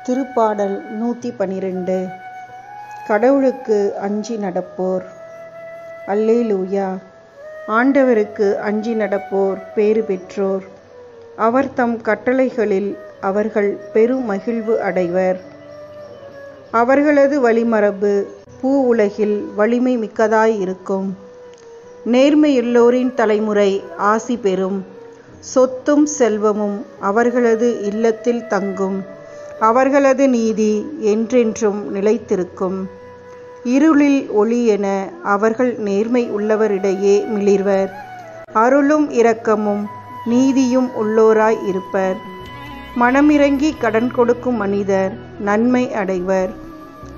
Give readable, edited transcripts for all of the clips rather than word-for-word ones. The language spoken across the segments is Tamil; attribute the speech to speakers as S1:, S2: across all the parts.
S1: திருப்பாடல் 112. கடவுளுக்கு அஞ்சி நடப்போர். அல்லேலூயா. ஆண்டவருக்கு அஞ்சி நடப்போர் பேறு பெற்றோர். அவர் தம் கட்டளைகளில் அவர்கள் பெருமகிழ்வு அடைவர். அவர்களது வழிமரபு பூ உலகில் வலிமை மிக்கதாயிருக்கும். நேர்மையுள்ளோரின் தலைமுறை ஆசி பெறும். சொத்தும் செல்வமும் அவர்களது இல்லத்தில் தங்கும். அவர்களது நீதி என்றென்றும் நிலைத்திருக்கும். இருளில் ஒளி என அவர்கள் நேர்மை உள்ளவரிடையே மிளிர்வர். அருளும் இரக்கமும் நீதியும் உள்ளோராய் இருப்பர். மனமிரங்கி கடன் கொடுக்கும் மனிதர் நன்மை அடைவர்.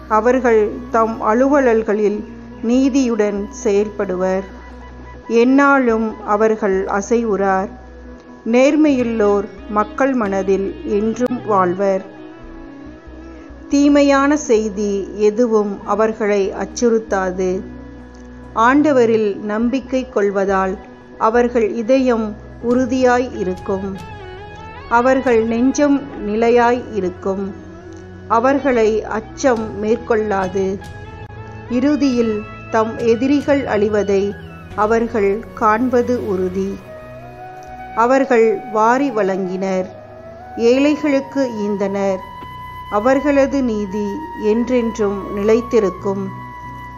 S1: அவர்கள் தம் அலுவல்களில் நீதியுடன் செயல்படுவர். எந்நாளும் அவர்கள் அசைவுறார். நேர்மையுள்ளோர் மக்கள் மனதில் என்றும் வாழ்வர். தீமையான செய்தி எதுவும் அவர்களை அச்சுறுத்தாது. ஆண்டவரில் நம்பிக்கை கொள்வதால் அவர்கள் இதயம் உறுதியாய் இருக்கும். அவர்கள் நெஞ்சம் நிலையாய் இருக்கும். அவர்களை அச்சம் மேற்கொள்ளாது. இறுதியில் தம் எதிரிகள் அழிவதை அவர்கள் காண்பது உறுதி. அவர்கள் வாரி வழங்கினர், ஏழைகளுக்கு ஈந்தனர். அவர்களது நீதி என்றென்றும் நிலைத்திருக்கும்.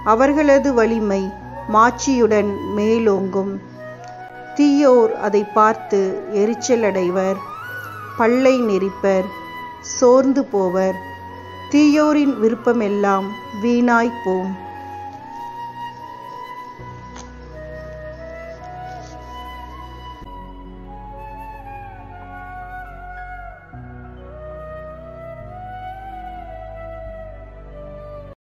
S1: அவர்களது வலிமை மாட்சியுடன் மேலோங்கும். தீயோர் அதை பார்த்து எரிச்சலடைவர். பல்லை நெரிப்பர், சோர்ந்து போவர். தீயோரின் விருப்பமெல்லாம் வீணாய்ப் போம்.